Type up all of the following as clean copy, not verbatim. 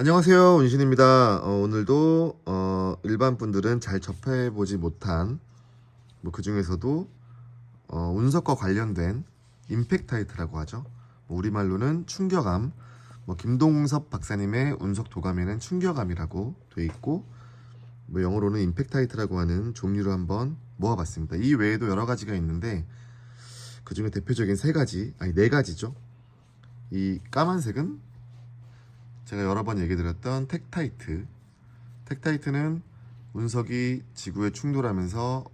안녕하세요, 운신입니다. 오늘도 일반 분들은 잘 접해보지 못한 그 중에서도 운석과 관련된 임팩타이트라고 하죠. 우리말로는 충격암, 김동섭 박사님의 운석 도감에는 충격암이라고 돼 있고, 영어로는 임팩타이트라고 하는 종류를 한번 모아봤습니다. 이 외에도 여러 가지가 있는데 그 중에 대표적인 네 가지죠. 이 까만색은 제가 여러 번 얘기 드렸던 텍타이트. 텍타이트는 운석이 지구에 충돌하면서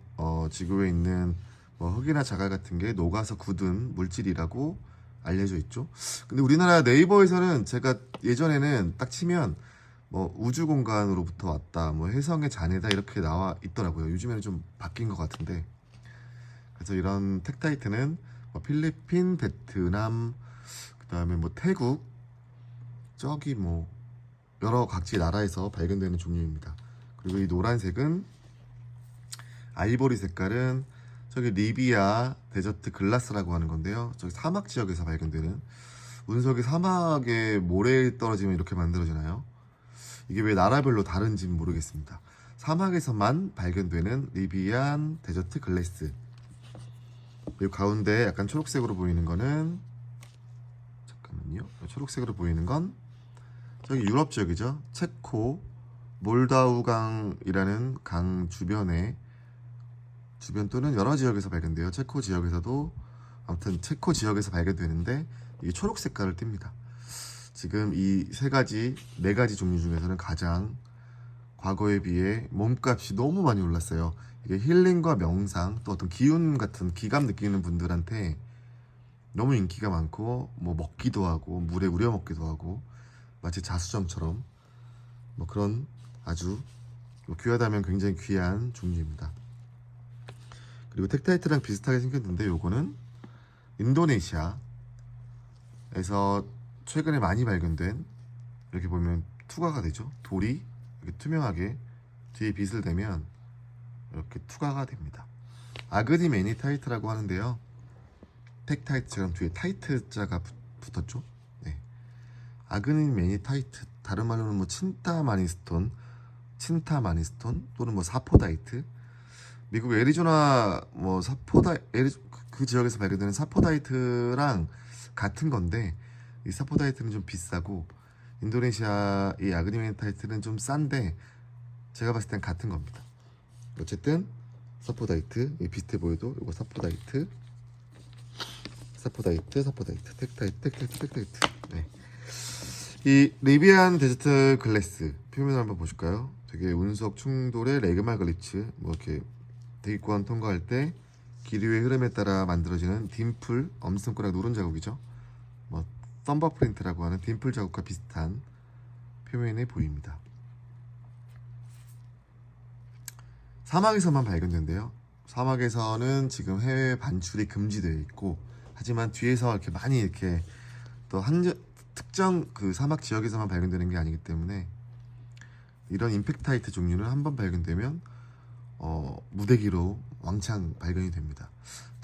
지구에 있는 흙이나 자갈 같은 게 녹아서 굳은 물질이라고 알려져 있죠. 근데 우리나라 네이버에서는 제가 예전에는 딱 치면 우주 공간으로부터 왔다, 해성의 잔해다 이렇게 나와 있더라고요. 요즘에는 좀 바뀐 것 같은데. 그래서 이런 텍타이트는 필리핀, 베트남, 그다음에 태국, 저기 여러 각지 나라에서 발견되는 종류입니다. 그리고 이 노란색은 아이보리 색깔은 저기 리비아 데저트 글라스라고 하는 건데요. 저기 사막 지역에서 발견되는 운석이 사막에 모래에 떨어지면 이렇게 만들어지나요? 이게 왜 나라별로 다른지는 모르겠습니다. 사막에서만 발견되는 리비안 데저트 글라스. 그리고 가운데 약간 초록색으로 보이는 거는 잠깐만요. 초록색으로 보이는 건 저기 유럽 지역이죠. 체코 몰다우강이라는 강 주변 또는 여러 지역에서 발견돼요. 체코 지역에서도 아무튼 체코 지역에서 발견되는데 이게 초록 색깔을 띱니다. 지금 이 네 가지 종류 중에서는 가장 과거에 비해 몸값이 너무 많이 올랐어요. 이게 힐링과 명상 또 어떤 기운 같은 기감 느끼는 분들한테 너무 인기가 많고 먹기도 하고 물에 우려 먹기도 하고 마치 자수정처럼 그런 아주 귀하다면 굉장히 귀한 종류입니다. 그리고 텍타이트랑 비슷하게 생겼는데 요거는 인도네시아에서 최근에 많이 발견된, 이렇게 보면 투과가 되죠. 돌이 이렇게 투명하게 뒤에 빛을 대면 이렇게 투과가 됩니다. 아그니 매니타이트라고 하는데요. 텍타이트처럼 뒤에 타이트자가 붙었죠. 네. 아그니 매니타이트, 다른 말로는 친타마니스톤 또는 사포다이트. 미국 애리조나 그 지역에서 발견되는 사포다이트랑 같은 건데 이 사포다이트는 좀 비싸고 인도네시아 이 아그니멘타이트는 좀 싼데 제가 봤을 땐 같은 겁니다. 어쨌든 사포다이트, 비슷해 보여도 이거 사포다이트, 텍타이트. 네. 이 리비안 데저트 글래스 표면을 한번 보실까요? 되게 운석 충돌의 레그마 글리츠, 이렇게 대기권 통과할 때 기류의 흐름에 따라 만들어지는 딤플, 엄지손가락 누른 자국이죠. 썸버 프린트라고 하는 딤플 자국과 비슷한 표면에 보입니다. 사막에서만 발견된대요. 사막에서는 지금 해외 반출이 금지되어 있고, 하지만 뒤에서 이렇게 많이 이렇게 또 특정 그 사막 지역에서만 발견되는 게 아니기 때문에 이런 임팩타이트 종류는 한번 발견되면 무대기로 왕창 발견이 됩니다.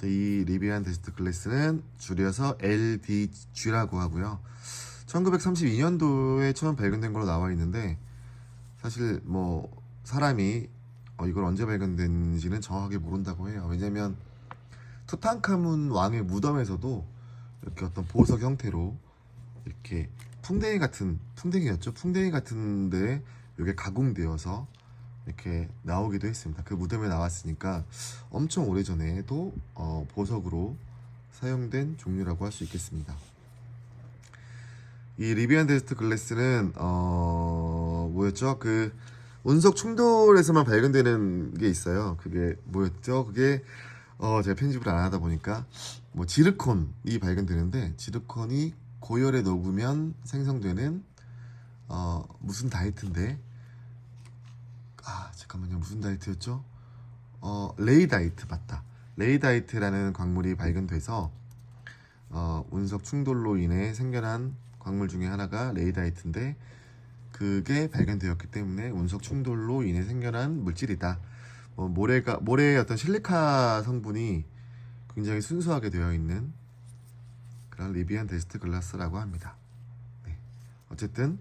이 리비안 데저트 글래스는 줄여서 LDG라고 하고요. 1932년도에 처음 발견된 걸로 나와 있는데 사실 사람이 이걸 언제 발견된지는 정확하게 모른다고 해요. 왜냐면 투탕카문 왕의 무덤에서도 이렇게 어떤 보석 형태로 이렇게 풍뎅이였죠. 풍뎅이 같은데 이게 가공되어서 이렇게 나오기도 했습니다. 그 무덤에 나왔으니까 엄청 오래전에도 보석으로 사용된 종류라고 할 수 있겠습니다. 이 리비안 데스트 글래스는 뭐였죠? 그 운석 충돌에서만 발견되는 게 있어요. 그게 뭐였죠? 그게 제가 편집을 안 하다 보니까 지르콘이 발견되는데, 지르콘이 고열에 녹으면 생성되는 무슨 다이트인데, 잠깐만요, 무슨 다이트였죠? 레이다이트, 맞다. 레이다이트라는 광물이 발견돼서 운석 충돌로 인해 생겨난 광물 중에 하나가 레이다이트인데, 그게 발견되었기 때문에 운석 충돌로 인해 생겨난 물질이다. 모래의 어떤 실리카 성분이 굉장히 순수하게 되어 있는 그런 리비안 데스트 글라스라고 합니다. 네. 어쨌든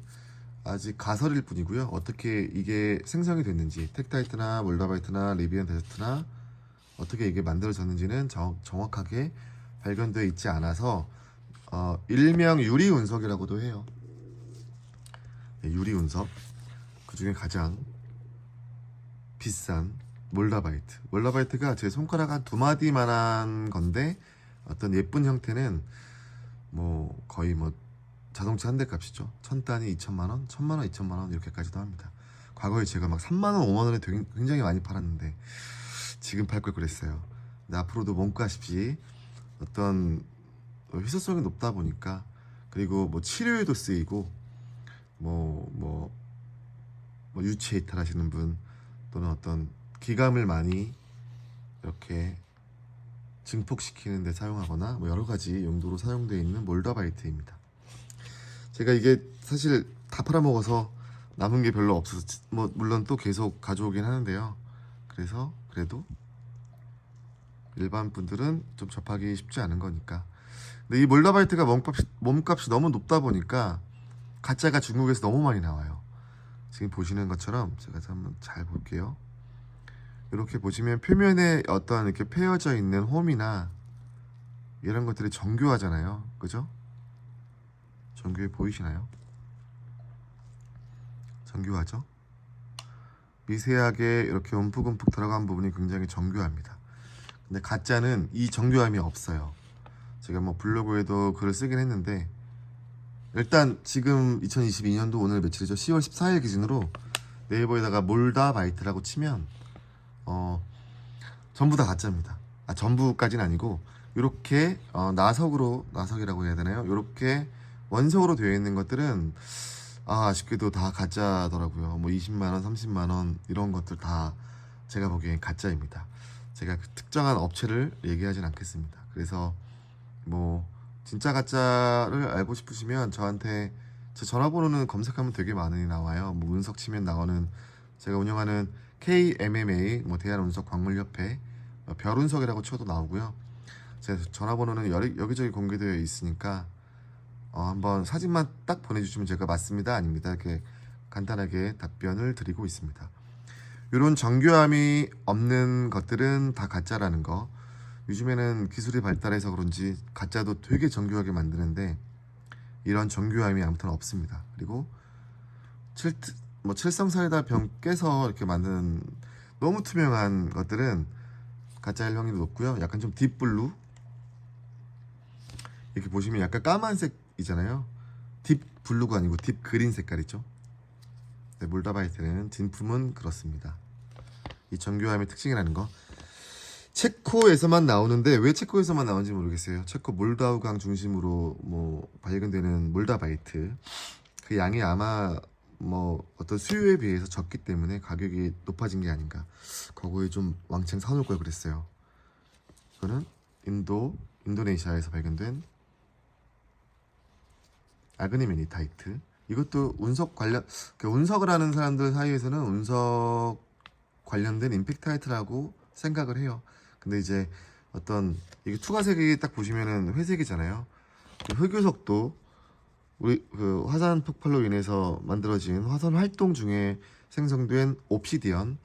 아직 가설일 뿐이고요. 어떻게 이게 생성이 됐는지, 텍타이트나 몰다바이트나 리비안 데저트나 어떻게 이게 만들어졌는지는 정확하게 발견되어 있지 않아서 일명 유리 운석이라고도 해요. 네, 유리 운석. 그 중에 가장 비싼 몰다바이트. 몰다바이트가 제 손가락 한 두 마디만한 건데 어떤 예쁜 형태는 뭐 거의 뭐 자동차 한 대 값이죠. 1000단위 2천만원, 1000만원, 2천만원 이렇게까지도 합니다. 과거에 제가 막 3만원, 5만원에 굉장히 많이 팔았는데 지금 팔 걸 그랬어요. 근데 앞으로도 몸값이 어떤 희소성이 높다 보니까, 그리고 뭐 치료에도 쓰이고 뭐 유체 이탈 하시는 분, 또는 어떤 기감을 많이 이렇게 증폭시키는 데 사용하거나 뭐 여러 가지 용도로 사용되어 있는 몰다바이트입니다. 제가 이게 사실 다 팔아먹어서 남은 게 별로 없어서 뭐 물론 또 계속 가져오긴 하는데요. 그래서 그래도 일반 분들은 좀 접하기 쉽지 않은 거니까. 근데 이 몰다바이트가 몸값이 너무 높다 보니까 가짜가 중국에서 너무 많이 나와요. 지금 보시는 것처럼 제가 한번 잘 볼게요. 이렇게 보시면 표면에 어떤 이렇게 패여져 있는 홈이나 이런 것들이 정교하잖아요. 그죠? 정교해 보이시나요? 정교하죠? 미세하게 이렇게 움푹움푹 들어간 부분이 굉장히 정교합니다. 근데 가짜는 이 정교함이 없어요. 제가 뭐 블로그에도 글을 쓰긴 했는데, 일단 지금 2022년도 오늘 며칠이죠? 10월 14일 기준으로 네이버에다가 몰다바이트라고 치면 전부 다 가짜입니다. 전부까지는 아니고 이렇게 나석이라고 해야 되나요? 이렇게 원석으로 되어 있는 것들은 아쉽게도 다 가짜더라고요. 뭐 20만원, 30만원 이런 것들 다 제가 보기엔 가짜입니다. 제가 그 특정한 업체를 얘기하진 않겠습니다. 그래서 뭐 진짜 가짜를 알고 싶으시면 저한테, 제 전화번호는 검색하면 되게 많이 나와요. 뭐 운석 치면 나오는, 제가 운영하는 KMMA 뭐 대한운석 광물협회 별운석이라고 쳐도 나오고요. 제 전화번호는 여기저기 공개되어 있으니까 한번 사진만 딱 보내주시면 제가 맞습니다, 아닙니다, 이렇게 간단하게 답변을 드리고 있습니다. 이런 정교함이 없는 것들은 다 가짜라는 거. 요즘에는 기술이 발달해서 그런지 가짜도 되게 정교하게 만드는데 이런 정교함이 아무튼 없습니다. 그리고 칠성사이다 병 깨서 이렇게 만드는 너무 투명한 것들은 가짜일 확률이 높고요. 약간 좀 딥블루, 이렇게 보시면 약간 까만색이잖아요. 딥블루가 아니고 딥그린 색깔이죠. 네, 몰다바이트는 진품은 그렇습니다. 이 정교함의 특징이라는 거. 체코에서만 나오는데 왜 체코에서만 나오는지 모르겠어요. 체코 몰다우강 중심으로 뭐 발견되는 몰다바이트, 그 양이 아마 뭐 어떤 수요에 비해서 적기 때문에 가격이 높아진 게 아닌가. 거기에 좀 왕창 사놓을 걸 그랬어요. 이거는 인도네시아에서 발견된 아그니메니타이트. 이것도 운석 관련, 운석을 하는 사람들 사이에서는 운석 관련된 임팩타이트라고 생각을 해요. 근데 이제 어떤 이게 투과색이 딱 보시면은 회색이잖아요. 흑요석도 우리 그 화산 폭발로 인해서 만들어진 화산 활동 중에 생성된 옵시디언,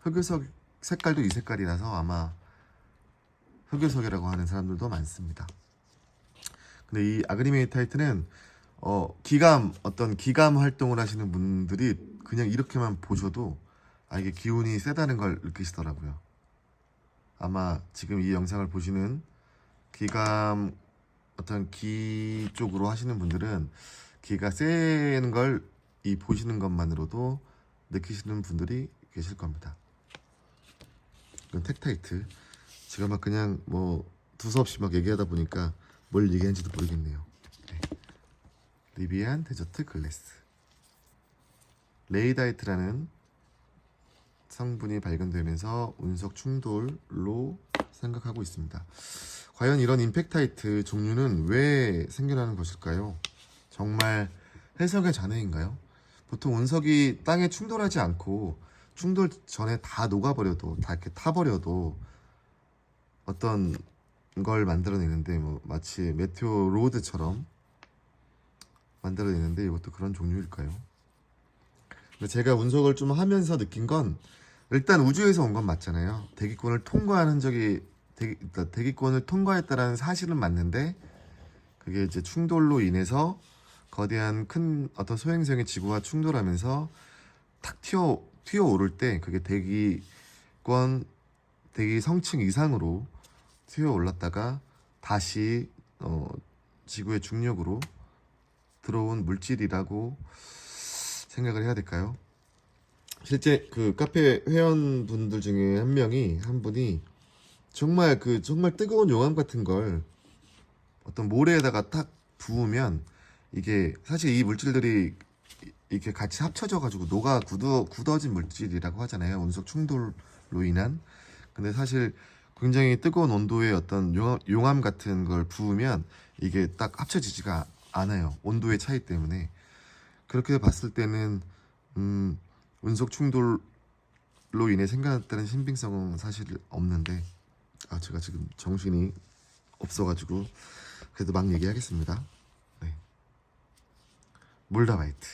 흑요석 색깔도 이 색깔이라서 아마 흑요석이라고 하는 사람들도 많습니다. 근데 이 아그니메이타이트는 어떤 기감 활동을 하시는 분들이 그냥 이렇게만 보셔도 이게 기운이 세다는 걸 느끼시더라고요. 아마 지금 이 영상을 보시는 기감, 어떤 기 쪽으로 하시는 분들은 기가 센 걸 이 보시는 것만으로도 느끼시는 분들이 계실 겁니다. 이건 텍타이트. 제가 막 그냥 뭐 두서없이 막 얘기하다 보니까 뭘 얘기하는지도 모르겠네요. 네. 리비안 데저트 글래스. 레이다이트라는 성분이 발견되면서 운석 충돌로 생각하고 있습니다. 과연 이런 임팩타이트 종류는 왜 생겨나는 것일까요? 정말 해석의 잔해인가요? 보통 운석이 땅에 충돌하지 않고 충돌 전에 다 녹아버려도, 다 이렇게 타버려도 어떤 걸 만들어내는데, 뭐 마치 메테오 로드처럼 만들어내는데 이것도 그런 종류일까요? 근데 제가 운석을 좀 하면서 느낀 건 일단 우주에서 온 건 맞잖아요. 대기권을 통과한 흔적이 그러니까 대기권을 통과했다라는 사실은 맞는데 그게 이제 충돌로 인해서 거대한 큰 어떤 소행성이 지구와 충돌하면서 탁 튀어 오를 때 그게 대기 성층 이상으로 튀어 올랐다가 다시 지구의 중력으로 들어온 물질이라고 생각을 해야 될까요? 실제 그 카페 회원분들 중에 한 분이 정말 뜨거운 용암 같은 걸 어떤 모래에다가 탁 부으면 이게 사실 이 물질들이 이렇게 같이 합쳐져 가지고 굳어진 물질이라고 하잖아요. 운석 충돌로 인한. 근데 사실 굉장히 뜨거운 온도의 어떤 용암 같은 걸 부으면 이게 딱 합쳐지지가 않아요. 온도의 차이 때문에. 그렇게 봤을 때는 운석 충돌로 인해 생겨났다는 신빙성은 사실 없는데 제가 지금 정신이 없어가지고 그래도 막 얘기하겠습니다. 네. 몰다바이트.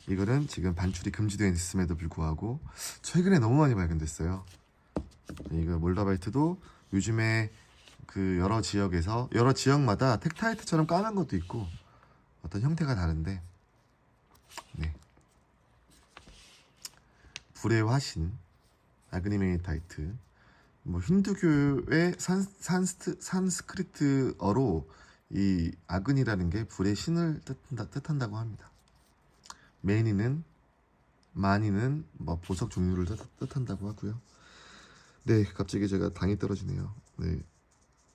이거는 지금 반출이 금지되어 있음에도 불구하고 최근에 너무 많이 발견됐어요. 이거 몰다바이트도 요즘에 그 여러 지역마다 텍타이트처럼 까만 것도 있고 어떤 형태가 다른데, 네. 불의 화신, 아그니메타이트. 뭐 힌두교의 산스크리트어로 이 아그니라는 게 불의 신을 뜻한다고 합니다. 마니는 뭐 보석 종류를 뜻한다고 하고요. 네, 갑자기 제가 당이 떨어지네요. 네,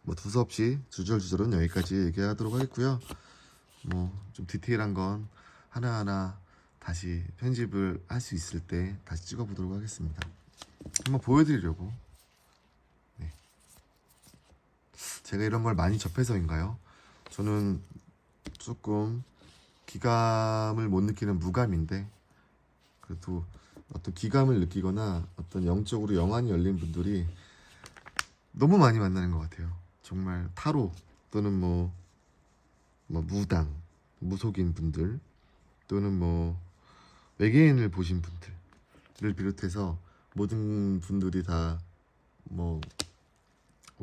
뭐 두서없이 주절주절은 여기까지 얘기하도록 하겠고요. 뭐 좀 디테일한 건 하나하나 다시 편집을 할 수 있을 때 다시 찍어보도록 하겠습니다. 한번 보여드리려고. 네. 제가 이런 걸 많이 접해서인가요? 저는 조금 기감을 못 느끼는 무감인데 그래도 어떤 기감을 느끼거나 어떤 영적으로 영안이 열린 분들이 너무 많이 만나는 것 같아요. 정말 타로 또는 뭐 무당, 무속인 분들 또는 뭐 외계인을 보신 분들을 비롯해서 모든 분들이 다 뭐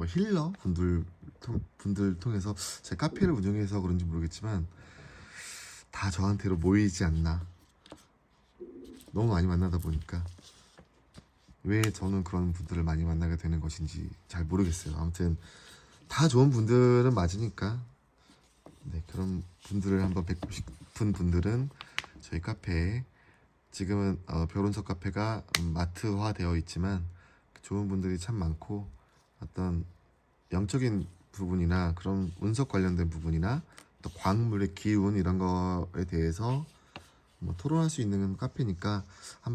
힐러 분들 통해서 제 카페를 운영해서 그런지 모르겠지만 다 저한테로 모이지 않나. 너무 많이 만나다 보니까 왜 저는 그런 분들을 많이 만나게 되는 것인지 잘 모르겠어요. 아무튼 다 좋은 분들은 맞으니까 네, 그런 분들을 한번 뵙고 싶은 분들은 저희 카페에 지금은 별운석 카페가 마트화 되어 있지만 좋은 분들이 참 많고 어떤 영적인 부분이나 그런 운석 관련된 부분이나 또 광물의 기운 이런 거에 대해서 뭐 토론할 수 있는 카페니까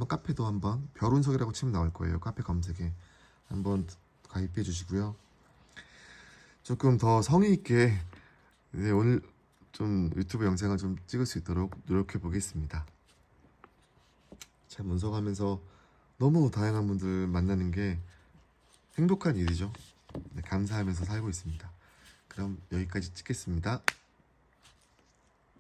카페도 한번 별운석이라고 치면 나올 거예요. 카페 검색에 한번 가입해 주시고요. 조금 더 성의 있게 네, 오늘 좀 유튜브 영상을 좀 찍을 수 있도록 노력해 보겠습니다. 참 운석하면서 너무 다양한 분들 만나는 게 행복한 일이죠. 네, 감사하면서 살고 있습니다. 그럼 여기까지 찍겠습니다.